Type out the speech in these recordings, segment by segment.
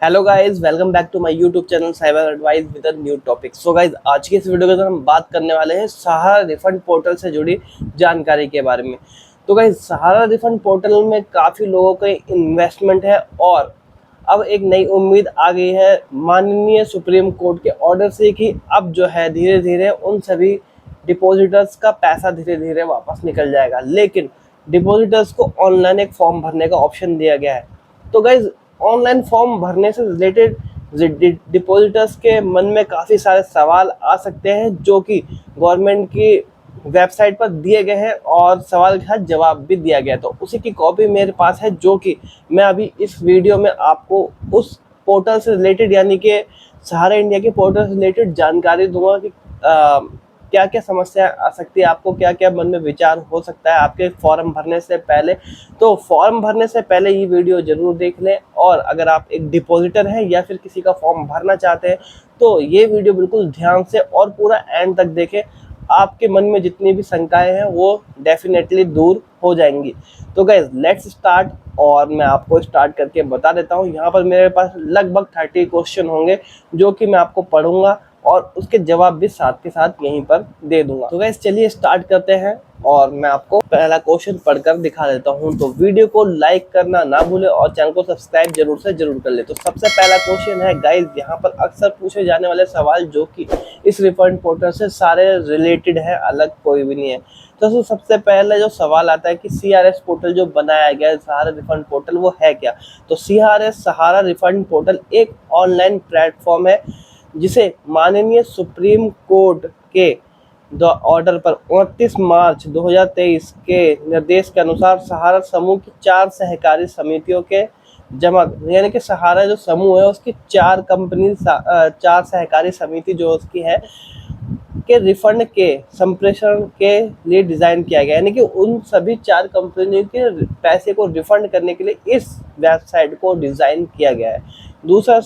Hello guys, welcome back to my YouTube channel cyber advice with a new topic. So guys, आज की इस video के अंदर हम बात करने वाले हैं सहारा रिफंड पोर्टल से जुड़ी जानकारी के बारे में। तो गाइस, सहारा रिफंड पोर्टल में काफ़ी लोगों का इन्वेस्टमेंट है और अब एक नई उम्मीद आ गई है माननीय सुप्रीम कोर्ट के ऑर्डर से कि अब जो है धीरे धीरे उन सभी डिपॉजिटर्स का पैसा धीरे धीरे वापस निकल जाएगा। लेकिन डिपॉजिटर्स को ऑनलाइन एक फॉर्म भरने का ऑप्शन दिया गया है। तो गाइज, ऑनलाइन फॉर्म भरने से रिलेटेड डिपॉजिटर्स के मन में काफ़ी सारे सवाल आ सकते हैं जो कि गवर्नमेंट की वेबसाइट पर दिए गए हैं और सवाल के साथ जवाब भी दिया गया है। तो उसी की कॉपी मेरे पास है जो कि मैं अभी इस वीडियो में आपको उस पोर्टल से रिलेटेड यानी कि सहारा इंडिया के पोर्टल से रिलेटेड जानकारी दूंगा कि क्या क्या समस्या आ सकती है, आपको क्या क्या मन में विचार हो सकता है आपके फॉर्म भरने से पहले। तो फॉर्म भरने से पहले ये वीडियो जरूर देख लें और अगर आप एक डिपॉजिटर हैं या फिर किसी का फॉर्म भरना चाहते हैं तो ये वीडियो बिल्कुल ध्यान से और पूरा एंड तक देखें। आपके मन में जितनी भी शंकाएं हैं वो डेफिनेटली दूर हो जाएंगी। तो गाइज, लेट्स स्टार्ट और मैं आपको स्टार्ट करके बता देता हूँ। यहाँ पर मेरे पास लगभग 30 क्वेश्चन होंगे जो कि मैं आपको पढ़ूंगा और उसके जवाब भी साथ के साथ यहीं पर दे दूंगा। तो गाइस, चलिए स्टार्ट करते हैं और मैं आपको पहला क्वेश्चन पढ़कर दिखा देता हूं। तो वीडियो को लाइक करना ना भूले और चैनल को सब्सक्राइब जरूर से जरूर कर ले। तो सबसे पहला क्वेश्चन है गाइस, यहाँ पर अक्सर पूछे जाने वाले सवाल जो कि इस रिफंड पोर्टल से सारे रिलेटेड है, अलग कोई भी नहीं है। तो सबसे पहले जो सवाल आता है कि CRS पोर्टल जो बनाया गया है सहारा रिफंड पोर्टल, वो है क्या। तो CRS सहारा रिफंड पोर्टल एक ऑनलाइन प्लेटफॉर्म है जिसे माननीय सुप्रीम कोर्ट के ऑर्डर पर 29 मार्च 2023 के निर्देश के अनुसार सहारा समूह की 4 सहकारी समितियों के जमा यानी कि सहारा जो समूह है उसकी 4 कंपनी 4 सहकारी समिति जो उसकी है के रिफंड के संप्रेषण के लिए डिज़ाइन किया गया, यानी कि उन सभी 4 कंपनियों के पैसे को रिफंड करने के लिए इस वेबसाइट को डिज़ाइन किया गया है। दूसरा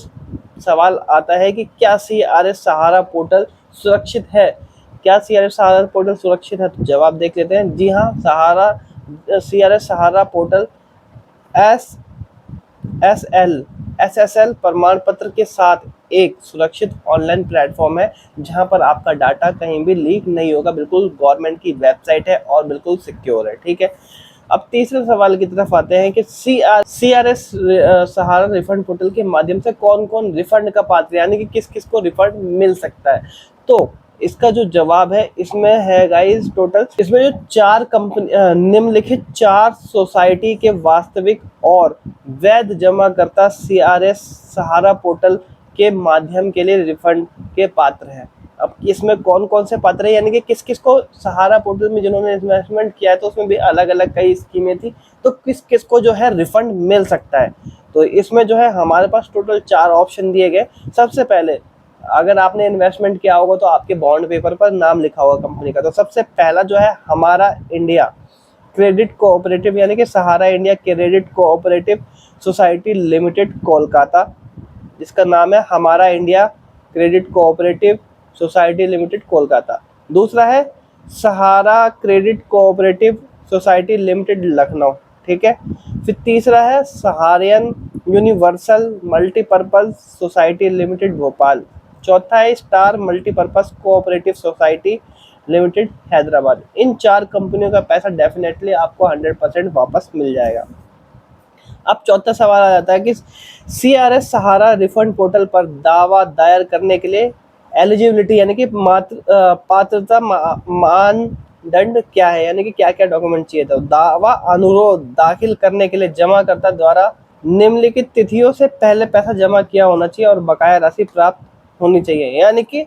सवाल आता है कि क्या CRS सहारा पोर्टल सुरक्षित है। क्या CRS सहारा पोर्टल सुरक्षित है, तो जवाब देख लेते हैं। जी हाँ, CRS सहारा पोर्टल SSL प्रमाण पत्र के साथ एक सुरक्षित ऑनलाइन प्लेटफॉर्म है जहां पर आपका डाटा कहीं भी लीक नहीं होगा। बिल्कुल गवर्नमेंट की वेबसाइट है और बिल्कुल सिक्योर है। ठीक है, अब तीसरे सवाल की तरफ आते हैं कि CRS सहारा रिफंड पोर्टल के माध्यम से कौन कौन रिफंड का पात्र यानी कि किस किस को रिफंड मिल सकता है। तो इसका जो जवाब है इसमें है गाइस, टोटल इसमें जो 4 कंपनी निम्नलिखित 4 सोसाइटी के वास्तविक और वैध जमाकर्ता CRS सहारा पोर्टल के माध्यम के लिए रिफंड के पात्र हैं। अब इसमें कौन कौन से पात्र है यानी कि किस किस को सहारा पोर्टल में जिन्होंने इन्वेस्टमेंट किया है, तो उसमें भी अलग अलग कई स्कीमें थी, तो किस किस को जो है रिफंड मिल सकता है। तो इसमें जो है हमारे पास टोटल 4 ऑप्शन दिए गए। सबसे पहले अगर आपने इन्वेस्टमेंट किया होगा तो आपके बॉन्ड पेपर पर नाम लिखा होगा कंपनी का। तो सबसे पहला जो है हमारा इंडिया क्रेडिट कोऑपरेटिव यानी कि Sahara India credit cooperative society limited Kolkata, जिसका नाम है Hamara India credit cooperative society limited Kolkata. दूसरा है Sahara credit cooperative society limited Lucknow. ठीक है, फिर तीसरा है Saharayan universal multipurpose society limited Bhopal. चौथा है star multipurpose cooperative society limited Hyderabad. इन 4 कंपनियों का पैसा डेफिनेटली आपको 100% वापस मिल जाएगा। अब चौथा सवाल आ जाता है कि CRS सहारा रिफंड पोर्टल पर दावा दायर करने के लिए एलिजिबिलिटी यानी कि पात्रता मानदंड क्या है, यानी कि क्या क्या डॉक्यूमेंट चाहिए। तो दावा अनुरोध दाखिल करने के लिए जमाकर्ता द्वारा निम्नलिखित तिथियों से पहले पैसा जमा किया होना चाहिए और बकाया राशि प्राप्त होनी चाहिए। यानी कि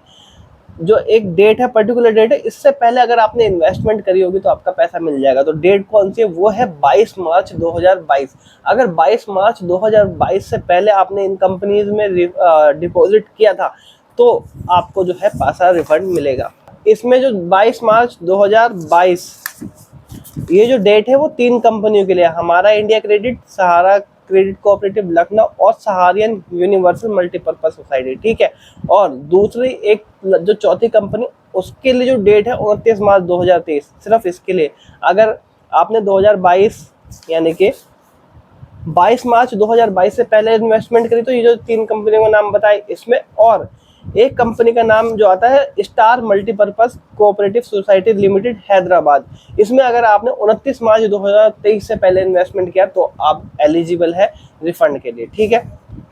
जो एक डेट है, पर्टिकुलर डेट है, इससे पहले अगर आपने इन्वेस्टमेंट करी होगी तो आपका पैसा मिल जाएगा। तो डेट कौन सी है, वो है 22 मार्च 2022। अगर 22 मार्च 2022 से पहले आपने इन कंपनीज में डिपॉजिट किया था तो आपको जो है पैसा रिफंड मिलेगा। इसमें जो 22 मार्च 2022 ये जो डेट है वो 3 कंपनियों के लिए, हमारा इंडिया क्रेडिट, सहारा क्रेडिट कोऑपरेटिव लखनऊ और सहारियन यूनिवर्सल मल्टीपर्पज सोसाइटी। ठीक है, और दूसरी एक जो चौथी कंपनी उसके लिए जो डेट है 29 मार्च 2023, सिर्फ इसके लिए। अगर आपने 2022 यानी कि 22 मार्च 2022 से पहले इन्वेस्टमेंट करी तो ये जो 3 कंपनियों का नाम बताए इसमें, और एक कंपनी का नाम जो आता है star multipurpose cooperative society limited Hyderabad, इसमें अगर आपने 29 मार्च 2023 से पहले इन्वेस्टमेंट किया तो आप एलिजिबल है रिफंड के लिए। ठीक है,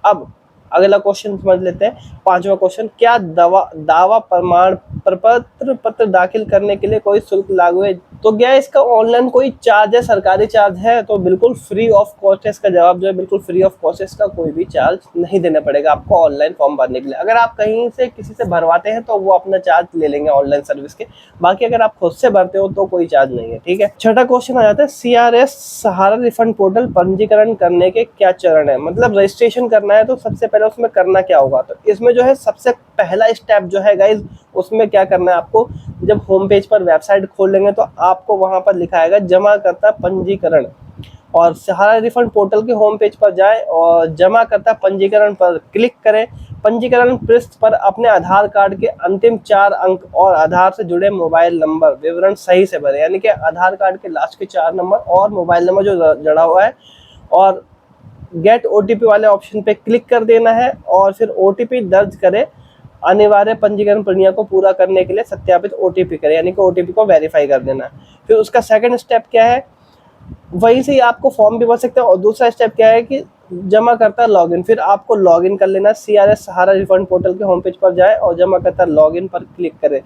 अब अगला क्वेश्चन समझ लेते हैं। 5वां क्वेश्चन, क्या दावा प्रमाण पत्र दाखिल करने के लिए कोई शुल्क लागू है? तो क्या इसका ऑनलाइन कोई चार्ज है, सरकारी चार्ज है? तो बिल्कुल फ्री ऑफ कॉस्ट है इसका जवाब जो है, बिल्कुल फ्री ऑफ कॉस्ट है, इसका कोई भी चार्ज नहीं देना पड़ेगा आपको ऑनलाइन फॉर्म भरने के लिए। अगर आप कहीं से किसी से भरवाते हैं तो वो अपना चार्ज ले लेंगे ऑनलाइन सर्विस के, बाकी अगर आप खुद से भरते हो तो कोई चार्ज नहीं है। ठीक है, छठा क्वेश्चन आ जाता है, CRS सहारा रिफंड पोर्टल पंजीकरण करने के क्या चरण है? मतलब रजिस्ट्रेशन करना है तो सबसे पहले उसमें करना क्या होगा? तो इसमें जो है सबसे पहला स्टेप जो है गाइज, उसमें क्या करना है आपको, जब होम पेज पर वेबसाइट खोल लेंगे तो आपको वहां पर लिखा आएगा जमाकर्ता पंजीकरण, और सहारा रिफंड पोर्टल के होम पेज पर जाएं और जमाकर्ता पंजीकरण पर क्लिक करें। पंजीकरण पृष्ठ पर अपने आधार कार्ड के अंतिम 4 अंक और आधार से जुड़े मोबाइल नंबर विवरण सही से भरें, यानी कि आधार कार्ड के लास्ट के 4 नंबर और मोबाइल नंबर जो जुड़ा हुआ है, और गेट OTP वाले ऑप्शन पे क्लिक कर देना है, और फिर OTP दर्ज करें। अनिवार्य पंजीकरण प्रक्रिया को पूरा करने के लिए सत्यापित OTP करें, यानी कि OTP को वेरीफाई कर देना है। फिर उसका सेकंड स्टेप क्या है, वहीं से ही आपको फॉर्म भी भर सकते हैं। और दूसरा स्टेप क्या है कि जमा करता लॉगिन, फिर आपको लॉगिन कर लेना। CRS सहारा रिफंड पोर्टल के होम पेज पर जाए और जमा करता लॉगिन पर क्लिक करें।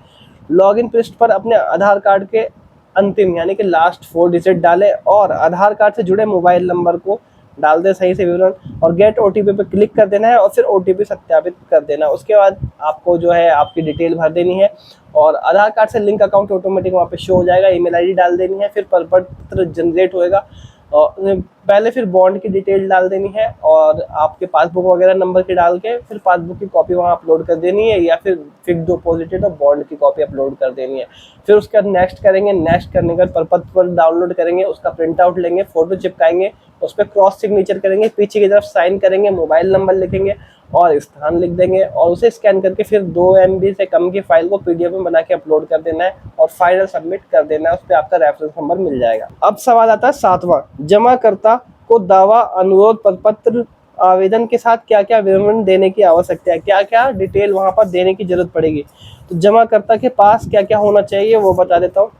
लॉगिन पृष्ठ पर अपने आधार कार्ड के अंतिम यानी कि लास्ट 4 डिजिट डालें और आधार कार्ड से जुड़े मोबाइल नंबर को डाल दें सही से विवरण, और गेट OTP पे क्लिक कर देना है और फिर OTP सत्यापित कर देना। उसके बाद आपको जो है आपकी डिटेल भर देनी है, और आधार कार्ड से लिंक अकाउंट ऑटोमेटिक वहाँ पे शो हो जाएगा। ईमेल ID डाल देनी है, फिर प्रपत्र जनरेट होएगा, और पहले फिर बॉन्ड की डिटेल डाल देनी है, और आपके पासबुक वगैरह नंबर के डाल के फिर पासबुक की कॉपी वहाँ अपलोड कर देनी है, या फिर फिक्स डिपॉजिटेड और बॉन्ड की कॉपी अपलोड कर देनी है। फिर उसके बाद नेक्स्ट करेंगे। नेक्स्ट करने के बाद प्रपत्र डाउनलोड करेंगे, उसका प्रिंट आउट लेंगे, फोटो चिपकाएंगे, उस पर क्रॉस सिग्नेचर करेंगे, पीछे की तरफ साइन करेंगे, मोबाइल नंबर लिखेंगे और स्थान लिख देंगे, और उसे स्कैन करके फिर 2 MB से कम की फाइल को PDF में बना के अपलोड कर देना है और फाइनल सबमिट कर देना है। उस पर आपका रेफरेंस नंबर मिल जाएगा। अब सवाल आता है 7वां, जमाकर्ता को दावा अनुरोध पत्र आवेदन के साथ क्या क्या विवरण देने की आवश्यकता है, क्या क्या डिटेल वहां पर देने की जरूरत पड़ेगी? तो जमाकर्ता के पास क्या क्या होना चाहिए वो बता देता हूँ।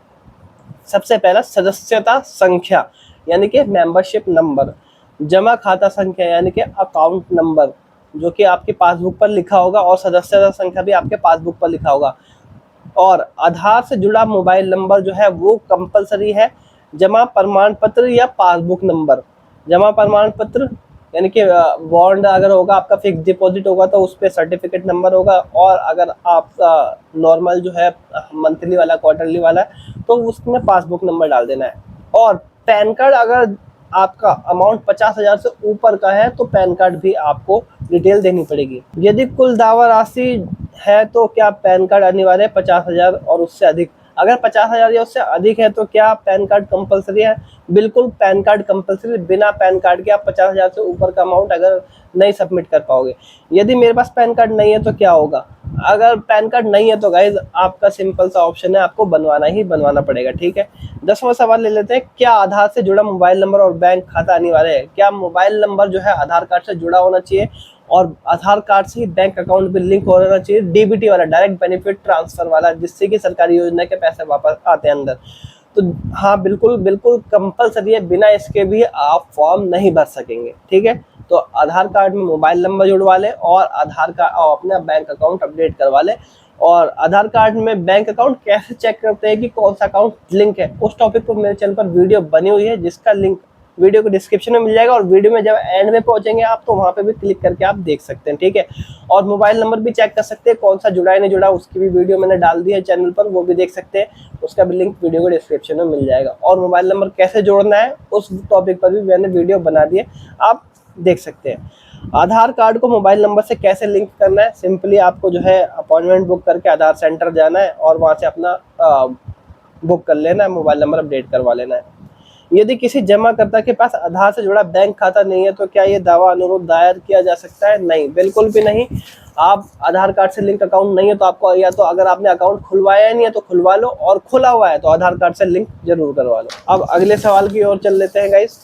सबसे पहला सदस्यता संख्या यानी कि मेंबरशिप नंबर, जमा खाता संख्या यानी कि अकाउंट नंबर जो कि आपके पासबुक पर लिखा होगा, और सदस्यता संख्या भी आपके पासबुक पर लिखा होगा, और आधार से जुड़ा मोबाइल नंबर जो है वो कंपलसरी है। जमा प्रमाण पत्र या पासबुक नंबर, जमा प्रमाण पत्र यानी कि बॉन्ड अगर होगा, आपका फिक्स डिपॉजिट होगा तो उस पर सर्टिफिकेट नंबर होगा, और अगर आपका नॉर्मल जो है मंथली वाला क्वार्टरली वाला है तो उसमें पासबुक नंबर डाल देना है। और पैन कार्ड, अगर आपका अमाउंट 50,000 से ऊपर का है तो पैन कार्ड भी आपको डिटेल देनी पड़ेगी। यदि कुल दावा राशि है तो क्या पैन कार्ड अनिवार्य है 50,000 और उससे अधिक? अगर 50,000 या उससे अधिक है तो क्या पैन कार्ड कंपलसरी है? बिल्कुल पैन कार्ड कंपलसरी, बिना पैन कार्ड के आप 50,000 से ऊपर का अमाउंट अगर नहीं सबमिट कर पाओगे। यदि मेरे पास पैन कार्ड नहीं है तो क्या होगा? अगर पैन कार्ड नहीं है तो गाइज आपका सिंपल सा ऑप्शन है, आपको बनवाना ही बनवाना पड़ेगा। ठीक है, 10वां सवाल ले लेते हैं, क्या आधार से जुड़ा मोबाइल नंबर और बैंक खाता अनिवार्य है? क्या मोबाइल नंबर जो है आधार कार्ड से जुड़ा होना चाहिए और आधार कार्ड से ही बैंक अकाउंट भी लिंक होना चाहिए, DBT वाला, डायरेक्ट बेनिफिट ट्रांसफर वाला, जिससे कि सरकारी योजना के पैसे वापस आते हैं अंदर? तो हाँ, बिल्कुल बिल्कुल कंपलसरी है, बिना इसके भी आप फॉर्म नहीं भर सकेंगे। ठीक है, तो आधार कार्ड में मोबाइल नंबर जुड़वा लें और आधार कार्ड और अपना बैंक अकाउंट अपडेट करवा लें। और आधार कार्ड में बैंक अकाउंट कैसे चेक करते हैं कि कौन सा अकाउंट लिंक है, उस टॉपिक पर मेरे चैनल पर वीडियो बनी हुई है, जिसका लिंक वीडियो को डिस्क्रिप्शन में मिल जाएगा, और वीडियो में जब एंड में पहुंचेंगे आप तो वहां पे भी क्लिक करके आप देख सकते हैं। ठीक है, और मोबाइल नंबर भी चेक कर सकते हैं कौन सा जुड़ा है नहीं जुड़ा, उसकी भी वीडियो मैंने डाल दी है चैनल पर, वो भी देख सकते हैं, उसका भी लिंक वीडियो को डिस्क्रिप्शन में मिल जाएगा। और मोबाइल नंबर कैसे जोड़ना है उस टॉपिक पर भी मैंने वीडियो बना दी है, आप देख सकते हैं। आधार कार्ड को मोबाइल नंबर से कैसे लिंक करना है? सिंपली आपको जो है अपॉइंटमेंट बुक करके आधार सेंटर जाना है और वहां से अपना बुक कर लेना है, मोबाइल नंबर अपडेट करवा लेना है। यदि किसी जमाकर्ता के पास आधार से जुड़ा बैंक खाता नहीं है तो क्या ये दावा अनुरोध दायर किया जा सकता है? नहीं, बिल्कुल भी नहीं। आप आधार कार्ड से लिंक अकाउंट नहीं है तो आपको, या तो अगर आपने अकाउंट खुलवाया नहीं है तो खुलवा लो, और खुला हुआ है तो आधार कार्ड से लिंक जरूर करवा लो। अब अगले सवाल की ओर चल लेते हैं गाइस।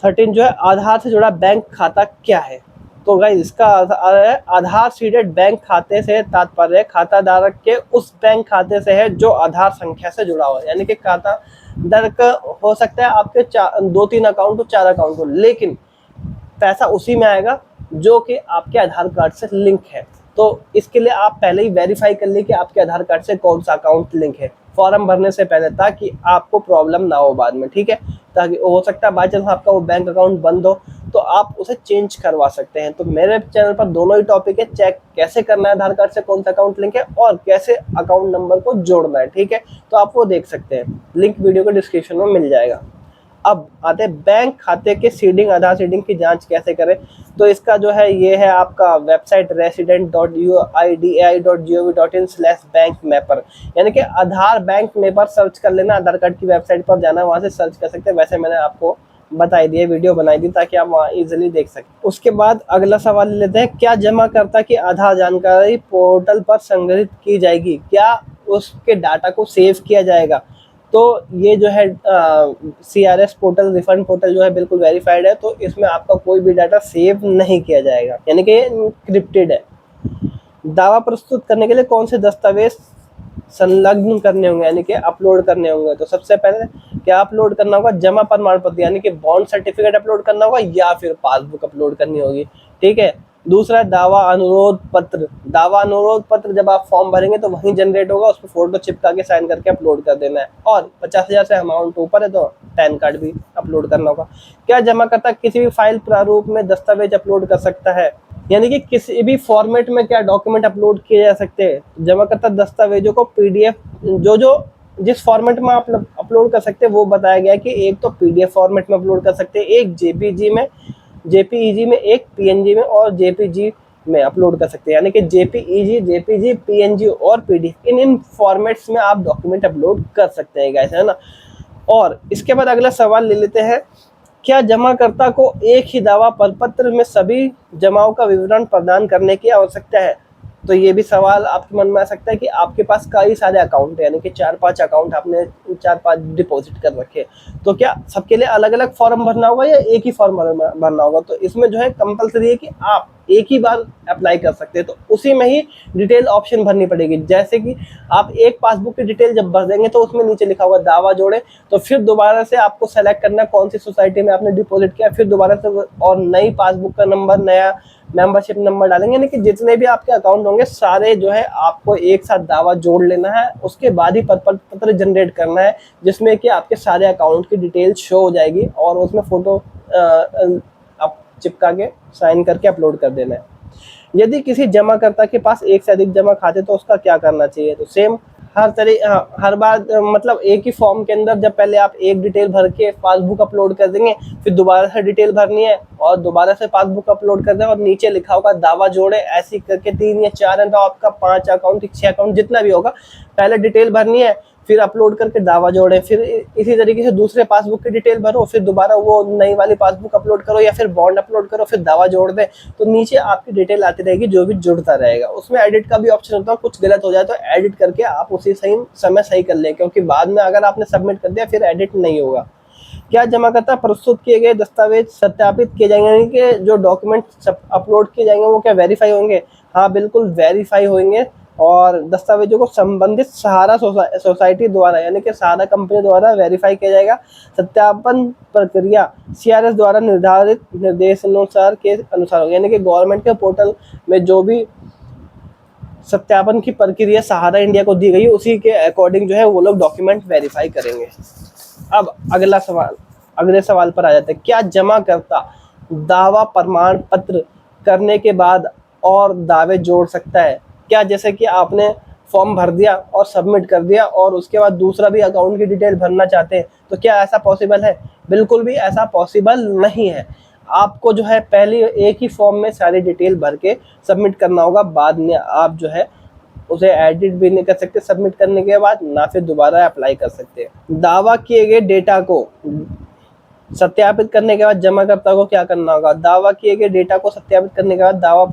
13 जो है आधार से जुड़ा बैंक खाता क्या है। तो गाइस इसका आधार सीडेड बैंक खाते से तात्पर्य खाता धारक के उस बैंक खाते से है जो आधार संख्या से जुड़ा हुआ है। यानी कि खाता धारक हो सकता है आपके 2-3 अकाउंट हो, 4 अकाउंट हो, लेकिन पैसा उसी में आएगा जो कि आपके आधार कार्ड से लिंक है। तो इसके लिए आप पहले ही वेरीफाई कर लीजिए कि आपके आधार कार्ड से कौन सा अकाउंट लिंक है फॉर्म भरने से पहले, ताकि आपको प्रॉब्लम ना हो बाद में, ठीक है। ताकि हो सकता है बाई चांस आपका वो बैंक अकाउंट बंद हो तो आप उसे चेंज करवा सकते हैं। तो मेरे चैनल पर दोनों ही टॉपिक है, चेक कैसे करना है आधार कार्ड से कौन सा अकाउंट लिंक है और कैसे अकाउंट नंबर को जोड़ना है, ठीक है। तो आप वो देख सकते हैं, लिंक वीडियो के डिस्क्रिप्शन में मिल जाएगा। अब आते हैं बैंक खाते के सीडिंग, आधार सीडिंग की जांच कैसे करें। तो इसका जो है ये है आपका वेबसाइट resident.uid.gov.in/bankmapper, यानी कि आधार बैंक मैपर सर्च कर लेना, आधार कार्ड की वेबसाइट पर जाना, वहां से सर्च कर सकते हैं। वैसे मैंने आपको बताई दी है, वीडियो बनाई दी ताकि आप वहाँ इजीली देख सकें। उसके बाद अगला सवाल लेते हैं, क्या जमाकर्ता की आधार जानकारी पोर्टल पर संग्रहित की जाएगी, क्या उसके डाटा को सेव किया जाएगा। तो ये जो है CRS पोर्टल, रिफंड पोर्टल जो है बिल्कुल वेरीफाइड है, तो इसमें आपका कोई भी डाटा सेव नहीं किया जाएगा, यानी कि क्रिप्टेड है। दावा प्रस्तुत करने के लिए कौन से दस्तावेज संलग्न करने होंगे, यानी कि अपलोड करने होंगे। तो सबसे पहले क्या अपलोड करना होगा, जमा प्रमाण पत्र, यानी कि बॉन्ड सर्टिफिकेट अपलोड करना होगा या फिर पासबुक अपलोड करनी होगी, ठीक है। दूसरा दावा अनुरोध पत्र, दावा अनुरोध पत्र जब आप फॉर्म भरेंगे तो वहीं जनरेट होगा, उस पर फोटो चिपका के साइन करके अपलोड कर देना है। और 50,000 से अमाउंट ऊपर है तो पैन कार्ड भी अपलोड करना होगा। क्या जमाकर्ता किसी भी फाइल प्रारूप में दस्तावेज अपलोड कर सकता है, यानी कि किसी भी फॉर्मेट में क्या डॉक्यूमेंट अपलोड किए जा सकते हैं। जमाकर्ता दस्तावेजों को PDF जो जिस फॉर्मेट में आप अपलोड कर सकते हैं वो बताया गया है कि एक तो PDF फॉर्मेट में अपलोड कर सकते हैं, एक JPG में, JPEG में, एक PNG में और JPG में अपलोड कर सकते हैं। यानी कि JPG, PNG और PDF, इन फॉर्मेट्स में आप डॉक्यूमेंट अपलोड कर सकते हैं गाइस, है ना। और इसके बाद अगला सवाल ले लेते हैं, क्या जमाकर्ता को एक ही दावा प्रपत्र में सभी जमाओं का विवरण प्रदान करने की आवश्यकता है। तो ये भी सवाल आपके मन में आ सकता है कि आपके पास कई सारे अकाउंट है, यानी कि 4-5 अकाउंट आपने 4-5 डिपॉजिट कर रखे, तो क्या सबके लिए अलग अलग फॉर्म भरना होगा या एक ही फॉर्म भरना होगा। तो इसमें जो है कंपलसरी है कि आप एक ही बार अप्लाई कर सकते हैं, तो उसी में ही डिटेल ऑप्शन भरनी पड़ेगी। जैसे कि आप एक पासबुक की डिटेल जब भर देंगे तो उसमें नीचे लिखा होगा दावा जोड़े, तो फिर दोबारा से आपको सेलेक्ट करना कौन सी सोसाइटी में आपने डिपॉजिट किया, फिर दोबारा से और नई पासबुक का नंबर, नया मेंबरशिप नंबर डालेंगे, यानी कि जितने भी आपके अकाउंट होंगे सारे जो है आपको एक साथ दावा जोड़ लेना है। उसके बाद ही पत्र जनरेट करना है जिसमें कि आपके सारे अकाउंट की डिटेल शो हो जाएगी और उसमें फोटो आप चिपका के साइन करके अपलोड कर देना है। यदि किसी जमाकर्ता के पास एक से अधिक जमा खाते तो उसका क्या करना चाहिए। तो सेम हर बार मतलब एक ही फॉर्म के अंदर जब पहले आप एक डिटेल भर के पासबुक अपलोड कर देंगे, फिर दोबारा से डिटेल भरनी है और दोबारा से पासबुक अपलोड कर दें और नीचे लिखा होगा दावा जोड़े, ऐसी करके 3 या 4 है तो आपका 5 अकाउंट 6 अकाउंट जितना भी होगा, पहले डिटेल भरनी है, फिर अपलोड करके दावा जोड़े, फिर इसी तरीके से दूसरे पासबुक की डिटेल भरो, फिर दोबारा वो नई वाली पासबुक अपलोड करो या फिर बॉन्ड अपलोड करो, फिर दावा जोड़ दे। तो नीचे आपकी डिटेल आती रहेगी जो भी जुड़ता रहेगा। उसमें एडिट का भी ऑप्शन होता है, कुछ गलत हो जाए तो एडिट करके आप उसी सही समय सही कर लें, क्योंकि बाद में अगर आपने सबमिट कर दिया फिर एडिट नहीं होगा। क्या जमाकर्ता प्रस्तुत किए गए दस्तावेज सत्यापित किए जाएंगे, यानी कि जो डॉक्यूमेंट अपलोड किए जाएंगे वो क्या वेरीफाई होंगे। हाँ बिल्कुल वेरीफाई होंगे और दस्तावेजों को संबंधित सहारा सोसाइटी द्वारा, यानी कि सहारा कंपनी द्वारा वेरीफाई किया जाएगा। सत्यापन प्रक्रिया CRS द्वारा निर्धारित निर्देशानुसार के अनुसार, यानी कि गवर्नमेंट के पोर्टल में जो भी सत्यापन की प्रक्रिया सहारा इंडिया को दी गई उसी के अकॉर्डिंग जो है वो लोग डॉक्यूमेंट वेरीफाई करेंगे। अब अगले सवाल पर आ जाते हैं, क्या जमाकर्ता दावा प्रमाण पत्र करने के बाद और दावे जोड़ सकता है। क्या जैसे कि आपने फॉर्म भर दिया और सबमिट कर दिया और उसके बाद दूसरा भी अकाउंट की डिटेल भरना चाहते हैं, तो क्या ऐसा पॉसिबल है। बिल्कुल भी ऐसा पॉसिबल नहीं है। आपको जो है पहले एक ही फॉर्म में सारी डिटेल भर के सबमिट करना होगा, बाद में आप जो है उसे एडिट भी नहीं कर सकते सबमिट करने के बाद, ना फिर दोबारा अप्लाई कर सकते हैं। दावा किए गए डेटा को सत्यापित करने के बाद जमाकर्ता को क्या करना होगा। दावा किए गए डेटा को सत्यापित करने के बाद दावा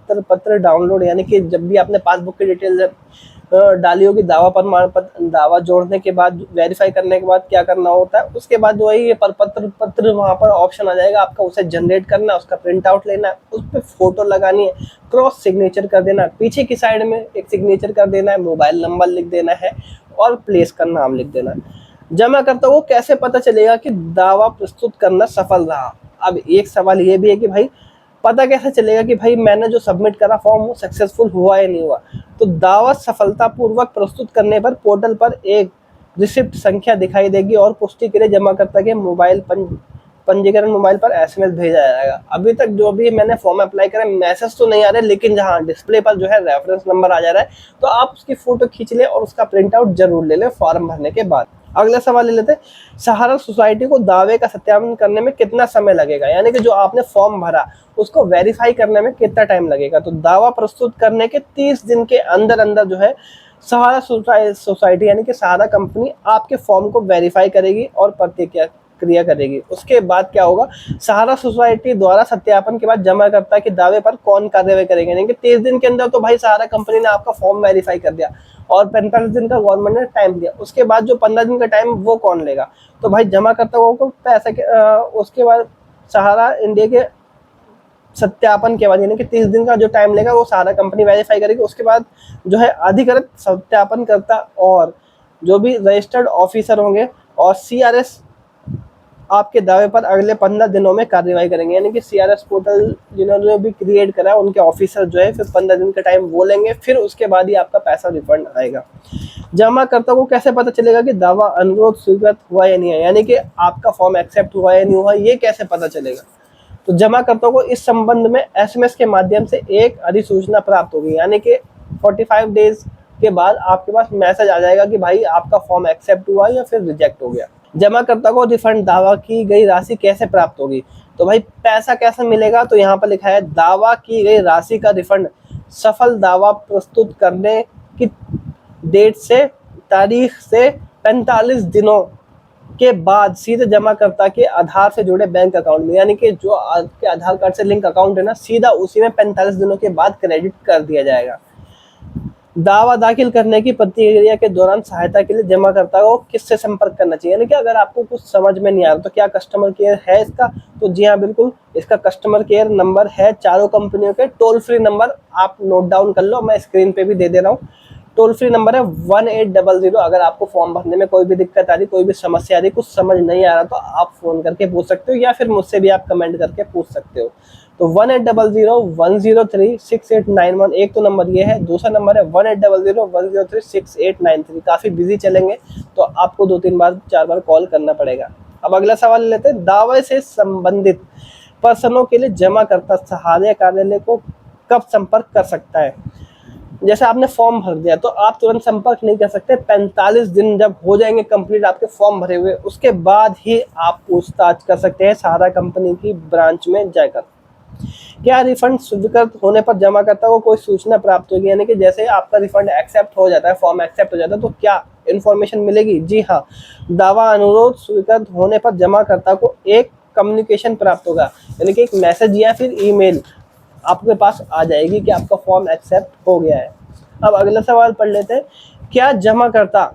पत्र डाउनलोड, यानी कि जब भी आपने पासबुक की डिटेल डाली होगी। दावा प्रमाण पत्र, दावा जोड़ने के बाद, वेरीफाई करने के बाद क्या करना होता है, उसके बाद जो है ये प्रपत्र पत्र वहाँ पर ऑप्शन आ जाएगा आपका, उसे जनरेट करना है, उसका प्रिंट आउट लेना है, उस पर फोटो लगानी है, क्रॉस सिग्नेचर कर देना है, पीछे की साइड में एक सिग्नेचर कर देना है, मोबाइल नंबर लिख देना है और प्लेस का नाम लिख देना है। जमाकर्ता को कैसे पता चलेगा कि दावा प्रस्तुत करना सफल रहा? अब एक सवाल ये भी है कि भाई पता कैसे चलेगा कि भाई मैंने जो सबमिट करा फॉर्म वो सक्सेसफुल हुआ या नहीं हुआ? तो दावा सफलतापूर्वक प्रस्तुत करने पर पोर्टल पर एक रिसिप्ट संख्या दिखाई देगी और पुष्टि के लिए जमाकर्ता के पंजीकरण मोबाइल पर एसएमएस भेजा जाएगा। अभी तक जो भी मैंने फॉर्म अप्लाई करा मैसेज तो नहीं आ रहे, लेकिन जहाँ डिस्प्ले पर जो है रेफरेंस नंबर आ जा रहा है, तो आप उसकी फोटो खींच ले और उसका प्रिंट आउट जरूर ले ले फॉर्म भरने के बाद। अगला सवाल ले लेते हैं, सहारा सोसाइटी को दावे का सत्यापन करने में कितना समय लगेगा? यानी कि जो आपने फॉर्म भरा उसको वेरीफाई करने में कितना टाइम लगेगा? तो दावा प्रस्तुत करने के 30 दिन के अंदर अंदर जो है सहारा सोसाइटी यानी कि सहारा कंपनी आपके फॉर्म को वेरीफाई करेगी और क्रिया करेगी। उसके बाद क्या होगा, सहारा सोसाइटी द्वारा सत्यापन के बाद जमाकर्ता के दावे पर कौन कार्रवाई करेंगे? यानी कि 30 दिन के अंदर तो भाई सहारा कंपनी ने आपका फॉर्म वेरीफाई कर दिया और 45 दिन का गवर्नमेंट ने टाइम दिया, उसके बाद जो 15 दिन का टाइम वो कौन लेगा? तो भाई जमाकर्ता को पैसा उसके बाद सहारा इंडिया के सत्यापन के बाद यानी कि 30 दिन का जो टाइम लेगा वो सहारा कंपनी वेरीफाई करेगी। उसके बाद जो है अधिकृत सत्यापन करता और जो भी रजिस्टर्ड ऑफिसर होंगे और सीआरएस आपके दावे पर अगले 15 दिनों में कार्रवाई करेंगे। यानी कि सीआरएस पोर्टल जिन्होंने भी क्रिएट करा है उनके ऑफिसर जो है फिर 15 दिन का टाइम वो लेंगे, फिर उसके बाद ही आपका पैसा रिफंड आएगा। जमाकर्ता को कैसे पता चलेगा कि दावा अनुरोध स्वीकृत हुआ या नहीं है? यानी कि आपका फॉर्म एक्सेप्ट हुआ या नहीं हुआ, ये कैसे पता चलेगा? तो जमाकर्ता को इस संबंध में एसएमएस के माध्यम से एक अधिसूचना प्राप्त होगी। यानी कि 45 डेज के बाद आपके पास मैसेज आ जाएगा कि भाई आपका फॉर्म एक्सेप्ट हुआ या फिर रिजेक्ट हो गया। जमाकर्ता को रिफंड दावा की गई राशि कैसे प्राप्त होगी? तो भाई पैसा कैसे मिलेगा? तो यहाँ पर लिखा है दावा की गई राशि का रिफंड सफल दावा प्रस्तुत करने की डेट से तारीख से 45 दिनों के बाद सीधे जमाकर्ता के आधार से जुड़े बैंक अकाउंट में, यानी कि जो आपके आधार कार्ड से लिंक अकाउंट है ना, सीधा उसी में 45 दिनों के बाद क्रेडिट कर दिया जाएगा। दावा दाखिल करने की प्रक्रिया के दौरान सहायता के लिए जमाकर्ता को किससे संपर्क करना चाहिए? यानी कि अगर आपको कुछ समझ में नहीं आ रहा तो क्या कस्टमर केयर है इसका? तो जी हाँ बिल्कुल, इसका कस्टमर केयर नंबर है चारों कंपनियों के, टोल फ्री नंबर आप नोट डाउन कर लो, मैं स्क्रीन पे भी दे रहा हूँ। टोल फ्री नंबर है 1800। अगर आपको फॉर्म भरने में कोई भी दिक्कत आ रही, कोई भी समस्या आ रही, कुछ समझ नहीं आ रहा तो आप फोन करके पूछ सकते हो या फिर मुझसे भी आप कमेंट करके पूछ सकते हो। तो 1800-103-6891 एक तो नंबर ये है, दूसरा नंबर है 1800-103-6893। काफी बिजी चलेंगे तो आपको 2-3 बार 4 बार कॉल करना पड़ेगा। अब अगला सवाल लेते हैं, दावे से संबंधित पर्सनों के लिए जमाकर्ता सहायता कार्यालय को कब संपर्क कर सकता है? जैसे आपने फॉर्म भर दिया तो आप तुरंत संपर्क नहीं कर सकते, 45 दिन जब हो जाएंगे कंप्लीट आपके फॉर्म भरे हुए, उसके बाद ही आप पूछताछ कर सकते हैं सहारा कंपनी की ब्रांच में जाकर। क्या रिफंड स्वीकृत होने पर जमाकर्ता को कोई सूचना प्राप्त होगी? यानी कि जैसे आपका रिफंड एक्सेप्ट हो जाता है, फॉर्म एक्सेप्ट हो जाता है, तो क्या इन्फॉर्मेशन मिलेगी? जी हाँ, दावा अनुरोध स्वीकृत होने पर जमाकर्ता को एक कम्युनिकेशन प्राप्त होगा, यानी कि एक मैसेज या फिर ईमेल आपके पास आ जाएगी कि आपका फॉर्म एक्सेप्ट हो गया है। अब अगला सवाल पढ़ लेते हैं, क्या जमाकर्ता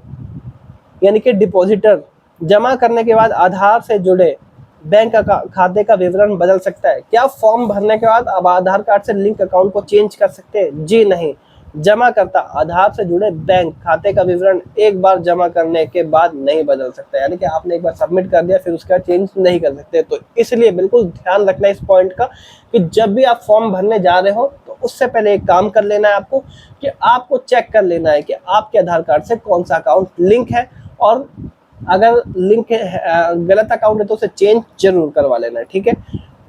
यानी कि डिपॉजिटर जमा करने के बाद आधार से जुड़े बैंक खाते का विवरण बदल सकता है? क्या फॉर्म भरने के बाद अब आधार कार्ड से लिंक अकाउंट को चेंज कर सकते हैं? जी नहीं, जमाकर्ता आधार से जुड़े बैंक खाते का विवरण एक बार जमा करने के बाद नहीं बदल सकता, यानी कि आपने एक बार सबमिट कर दिया फिर उसका चेंज नहीं कर सकते। तो इसलिए बिल्कुल ध्यान रखना इस पॉइंट का कि जब भी आप फॉर्म भरने जा रहे हो तो उससे पहले एक काम कर लेना है आपको कि आपको चेक कर लेना है कि आपके आधार कार्ड से कौन सा अकाउंट लिंक है, और अगर लिंक गलत अकाउंट है तो उसे चेंज जरूर करवा लेना है, ठीक है।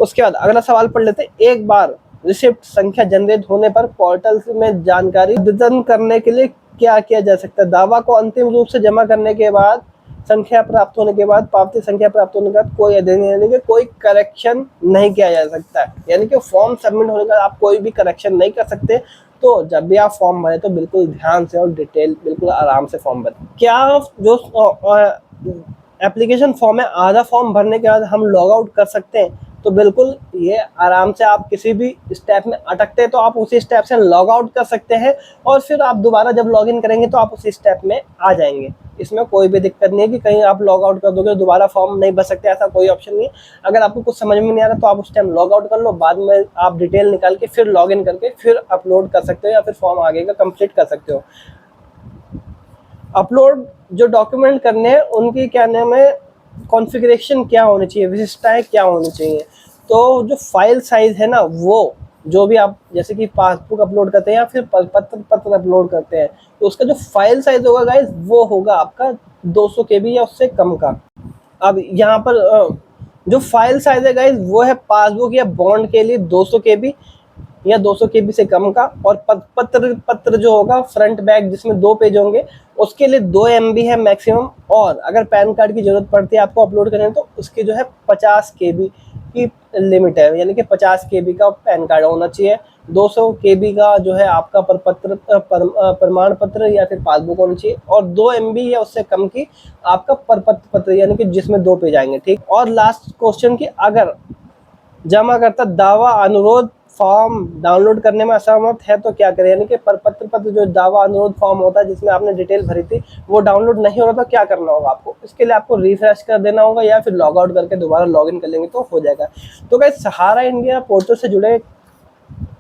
उसके बाद अगला सवाल पढ़ लेते हैं, एक बार रिसिप्ट संख्या जनरेट होने पर पोर्टल में जानकारी अद्यतन करने के लिए क्या किया जा सकता है? दावा को अंतिम रूप से जमा करने के बाद, संख्या प्राप्त होने के बाद, पावती संख्या प्राप्त होने के बाद कोई यानी कि कोई करेक्शन नहीं किया जा सकता है, यानी कि फॉर्म सबमिट होने के बाद आप कोई भी करेक्शन नहीं कर सकते। तो जब भी आप फॉर्म भरें तो बिल्कुल ध्यान से और डिटेल बिल्कुल आराम से फॉर्म भरें। क्या जो एप्लीकेशन फॉर्म है आधा फॉर्म भरने के बाद हम लॉग आउट कर सकते हैं? तो बिल्कुल ये आराम से आप किसी भी स्टेप में अटकते हैं तो आप उसी स्टेप से लॉग आउट कर सकते हैं और फिर आप दोबारा जब लॉग इन करेंगे तो आप उसी स्टेप में आ जाएंगे। इसमें कोई भी दिक्कत नहीं है कि कहीं आप लॉग आउट कर दोगे दोबारा फॉर्म नहीं भर सकते, ऐसा कोई ऑप्शन नहीं है। अगर आपको कुछ समझ में नहीं आ रहा तो आप उस टाइम लॉग आउट कर लो, बाद में आप डिटेल निकाल के फिर लॉग इन करके फिर अपलोड कर सकते हो या फिर फॉर्म आगे का कंप्लीट कर सकते हो। अपलोड जो डॉक्यूमेंट करने हैं उनकी क्या नाम है, कॉन्फ़िगरेशन क्या होनी चाहिए, विशिष्टताएं क्या होनी चाहिए। तो जो फाइल साइज है ना, वो जो भी आप जैसे कि पासबुक अपलोड करते हैं या फिर पत्र अपलोड करते हैं तो उसका जो फाइल साइज होगा गाइज वो होगा आपका 200 KB या उससे कम का। अब यहाँ पर जो फाइल साइज है गाइज वो है पासबुक या बॉन्ड के लिए 200 KB या 200 KB से कम का, और पत्र जो होगा फ्रंट बैक जिसमें 2 पेज होंगे उसके लिए 2 MB है मैक्सिमम। और अगर पैन कार्ड की जरूरत पड़ती है आपको अपलोड करने तो उसकी जो है 50 KB की लिमिट है, यानी कि 50 KB का पैन कार्ड होना चाहिए। 200 KB का जो है आपका प्रमाण पत्र या फिर पासबुक होना चाहिए, और 2 MB या उससे कम की आपका प्रपत्र पत्र यानी कि जिसमें 2 पेज आएंगे। ठीक, और लास्ट क्वेश्चन की अगर जमाकर्ता दावा अनुरोध फॉर्म डाउनलोड करने में असमर्थ है तो क्या करें, यानी कि प्रपत्र पत्र जो दावा अनुरोध फॉर्म होता है जिसमें आपने डिटेल भरी थी वो डाउनलोड नहीं हो रहा तो क्या करना होगा आपको, इसके लिए आपको रिफ्रेश कर देना होगा या फिर लॉग आउट करके दोबारा लॉग इन कर लेंगे तो हो जाएगा। तो गाइस सहारा इंडिया पोर्टल से जुड़े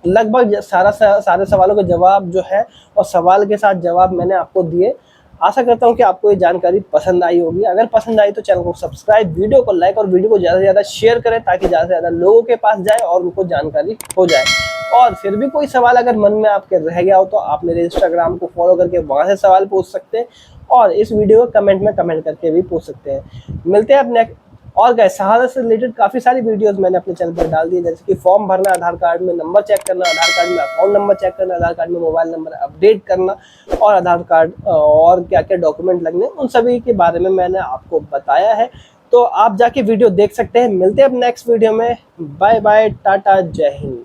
लगभग सारे सवालों के जवाब जो है और सवाल के साथ जवाब मैंने आपको दिए। आशा करता हूँ कि आपको ये जानकारी पसंद आई होगी। अगर पसंद आई तो चैनल को सब्सक्राइब, वीडियो को लाइक और वीडियो को ज़्यादा से ज़्यादा शेयर करें ताकि ज़्यादा से ज़्यादा लोगों के पास जाए और उनको जानकारी हो जाए। और फिर भी कोई सवाल अगर मन में आपके रह गया हो तो आप मेरे इंस्टाग्राम को फॉलो करके वहाँ से सवाल पूछ सकते हैं और इस वीडियो को कमेंट में कमेंट करके भी पूछ सकते हैं। मिलते हैं अपने और गए सहारा से रिलेटेड काफ़ी सारी वीडियोस मैंने अपने चैनल पर डाल दी, जैसे कि फॉर्म भरना, आधार कार्ड में नंबर चेक करना, आधार कार्ड में अकाउंट नंबर चेक करना, आधार कार्ड में मोबाइल नंबर अपडेट करना और आधार कार्ड और क्या क्या डॉक्यूमेंट लगने, उन सभी के बारे में मैंने आपको बताया है। तो आप जाके वीडियो देख सकते हैं। मिलते हैं अब नेक्स्ट वीडियो में। बाय बाय, टाटा, जय हिंद।